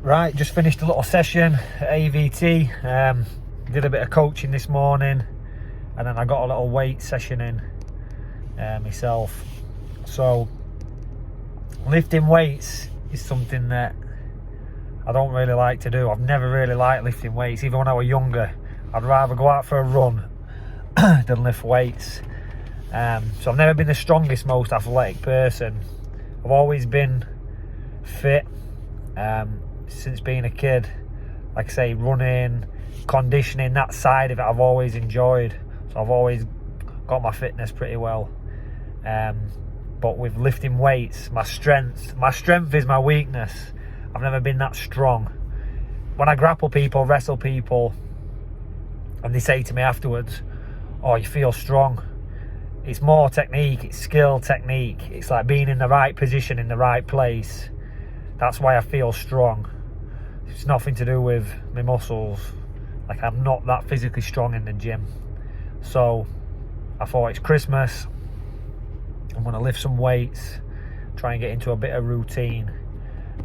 Right, just finished a little session at AVT. Did a bit of coaching this morning, and then I got a little weight session in myself. So lifting weights is something that I don't really like to do. I've never really liked lifting weights. Even when I was younger, I'd rather go out for a run than lift weights. So I've never been the strongest, most athletic person. I've always been fit since being a kid. Like I say, running, conditioning, that side of it I've always enjoyed. So I've always got my fitness pretty well. But with lifting weights, my strength is my weakness. I've never been that strong. When I grapple people, wrestle people, and they say to me afterwards, "Oh, you feel strong." It's more technique, it's skill, technique. It's like being in the right position, in the right place. That's why I feel strong. It's nothing to do with my muscles. Like, I'm not that physically strong in the gym. So I thought, it's Christmas, I'm gonna lift some weights, try and get into a bit of routine.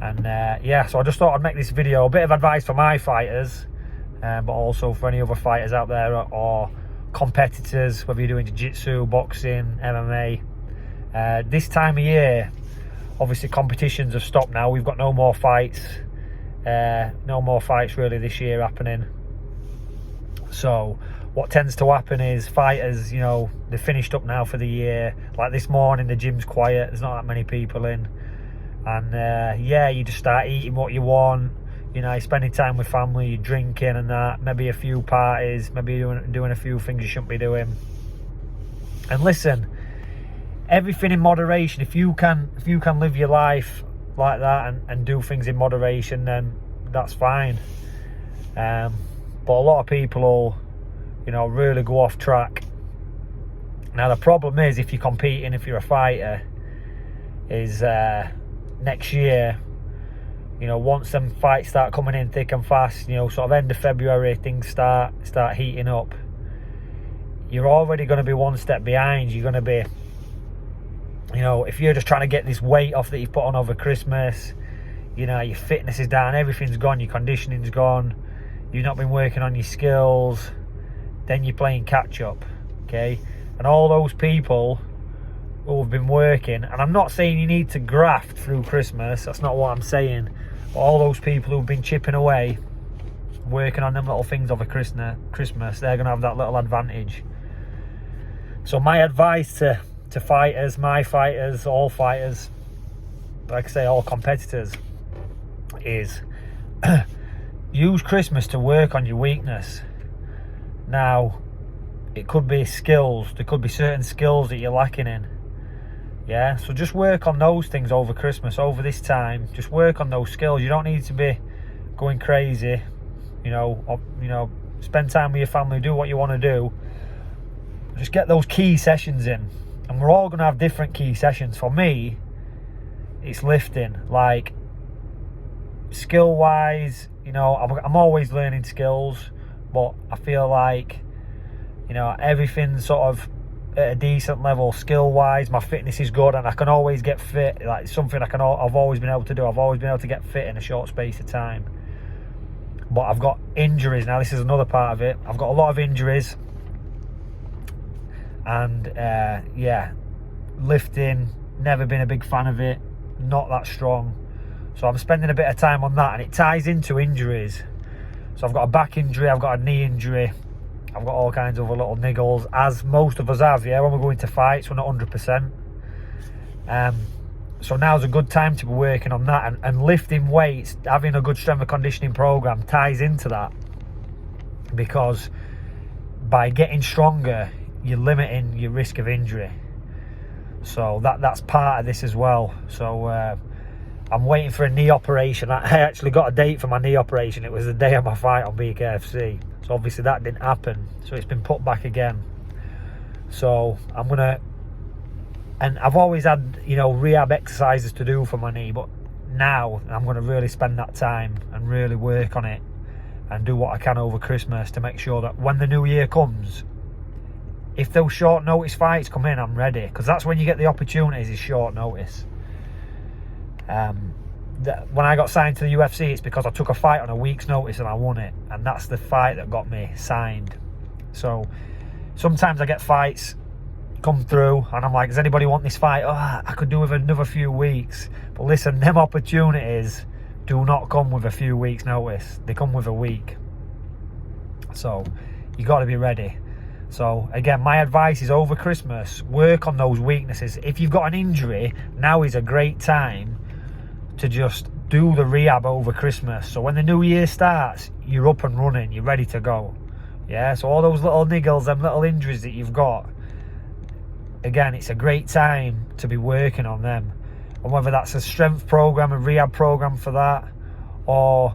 And yeah, so I just thought I'd make this video, a bit of advice for my fighters, but also for any other fighters out there or competitors, whether you're doing jiu-jitsu, boxing, MMA. This time of year, obviously competitions have stopped now. We've got no more fights. No more fights really this year happening. So what tends to happen is fighters, you know, they're finished up now for the year. Like this morning, the gym's quiet. There's not that many people in. And yeah, you just start eating what you want. You know, you're spending time with family, you're drinking and that. Maybe a few parties, maybe you're doing a few things you shouldn't be doing. And listen, everything in moderation. If you can live your life like that and do things in moderation, then that's fine. But a lot of people will, you know, really go off track. Now the problem is, if you're competing, if you're a fighter, is next year, you know, once them fights start coming in thick and fast, you know, sort of end of February, things start heating up, you're already going to be one step behind. You're going to be, you know, if you're just trying to get this weight off that you've put on over Christmas, you know, your fitness is down, everything's gone, your conditioning's gone, you've not been working on your skills, then you're playing catch up, okay? And all those people who have been working, and I'm not saying you need to graft through Christmas, that's not what I'm saying, but all those people who've been chipping away, working on them little things over Christmas, they're going to have that little advantage. So my advice to fighters, my fighters, all fighters, like I say, all competitors, is use Christmas to work on your weakness. Now, it could be skills, there could be certain skills that you're lacking in. Yeah, so just work on those things over Christmas, over this time. Just work on those skills. You don't need to be going crazy, you know, spend time with your family, do what you want to do. Just get those key sessions in. And we're all going to have different key sessions. For me, it's lifting. Like, skill-wise, you know, I'm always learning skills, but I feel like, you know, everything's sort of at a decent level skill-wise. My fitness is good, and I can always get fit. Like, it's something I've always been able to do. I've always been able to get fit in a short space of time. But I've got injuries now. This is another part of it. I've got a lot of injuries. And yeah, lifting, never been a big fan of it, not that strong. So I'm spending a bit of time on that, and it ties into injuries. So I've got a back injury, I've got a knee injury, I've got all kinds of little niggles, as most of us have, yeah, when we're going to fights, we're not 100%. So now's a good time to be working on that, and lifting weights, having a good strength and conditioning program ties into that, because by getting stronger, you're limiting your risk of injury. So that's part of this as well. So I'm waiting for a knee operation. I actually got a date for my knee operation. It was the day of my fight on BKFC. So obviously that didn't happen. So it's been put back again. So I'm gonna, and I've always had, you know, rehab exercises to do for my knee, but now I'm gonna really spend that time and really work on it and do what I can over Christmas to make sure that when the new year comes, if those short notice fights come in, I'm ready, because that's when you get the opportunities, is short notice. when I got signed to the UFC, it's because I took a fight on a week's notice and I won it, and that's the fight that got me signed. So sometimes I get fights come through and I'm like, does anybody want this fight? Oh, I could do with another few weeks. But listen, them opportunities do not come with a few weeks notice, they come with a week. So you got to be ready. So again, my advice is over Christmas, work on those weaknesses. If you've got an injury, now is a great time to just do the rehab over Christmas. So when the new year starts, you're up and running, you're ready to go. Yeah, so all those little niggles, them little injuries that you've got, again, it's a great time to be working on them. And whether that's a strength program, a rehab program for that, or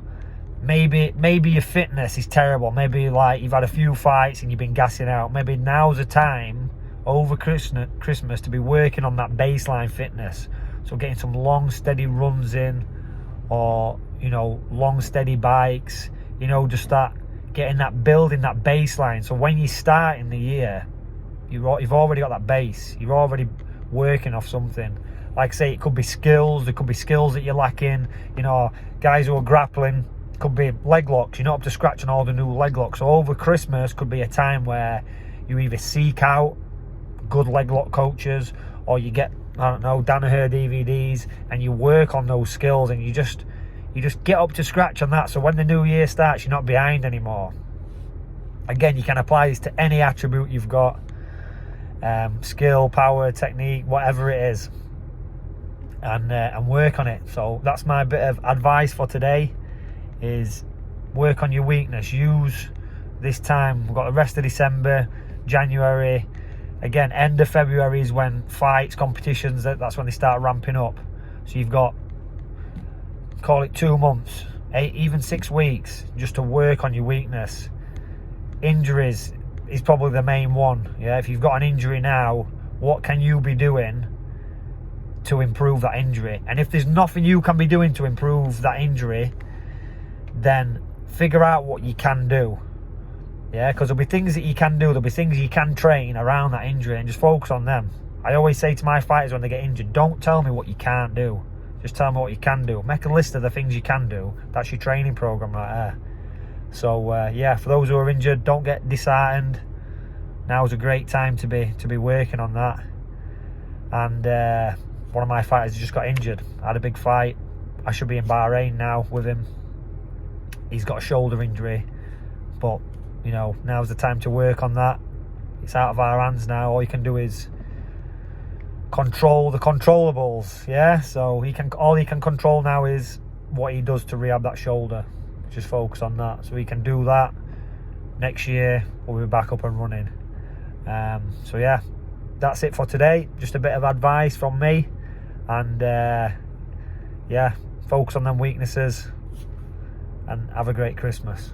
maybe your fitness is terrible. Maybe like you've had a few fights and you've been gassing out. Maybe now's the time over Christmas to be working on that baseline fitness. So getting some long steady runs in, or long steady bikes, just that getting that, building that baseline. So when you start in the year, you've already got that base, you're already working off something. Like I say, it could be skills, there could be skills that you're lacking. Guys who are grappling, could be leg locks, you're not up to scratch on all the new leg locks. So over Christmas could be a time where you either seek out good leg lock coaches, or you get, I don't know, Danaher DVDs, and you work on those skills, and you just get up to scratch on that. So when the new year starts, you're not behind anymore. Again, you can apply this to any attribute you've got, skill, power, technique, whatever it is, and work on it. So that's my bit of advice for today, is work on your weakness. Use this time. We've got the rest of December, January. Again, end of February is when fights, competitions, that's when they start ramping up. So you've got, call it 2 months, 8, even 6 weeks, just to work on your weakness. Injuries is probably the main one. Yeah, if you've got an injury now, what can you be doing to improve that injury? And if there's nothing you can be doing to improve that injury, then figure out what you can do. Yeah, because there'll be things that you can do, there'll be things you can train around that injury, and just focus on them. I always say to my fighters when they get injured, don't tell me what you can't do, just tell me what you can do. Make a list of the things you can do. That's your training program right there. So yeah, for those who are injured, don't get disheartened. Now's a great time to be working on that. And one of my fighters just got injured. I had a big fight. I should be in Bahrain now with him. He's got a shoulder injury, but now's the time to work on that. It's out of our hands now. All you can do is control the controllables. Yeah, so all he can control now is what he does to rehab that shoulder. Just focus on that. So he can do that. Next year we'll be back up and running. So yeah, that's it for today. Just a bit of advice from me, and yeah, focus on them weaknesses and have a great Christmas.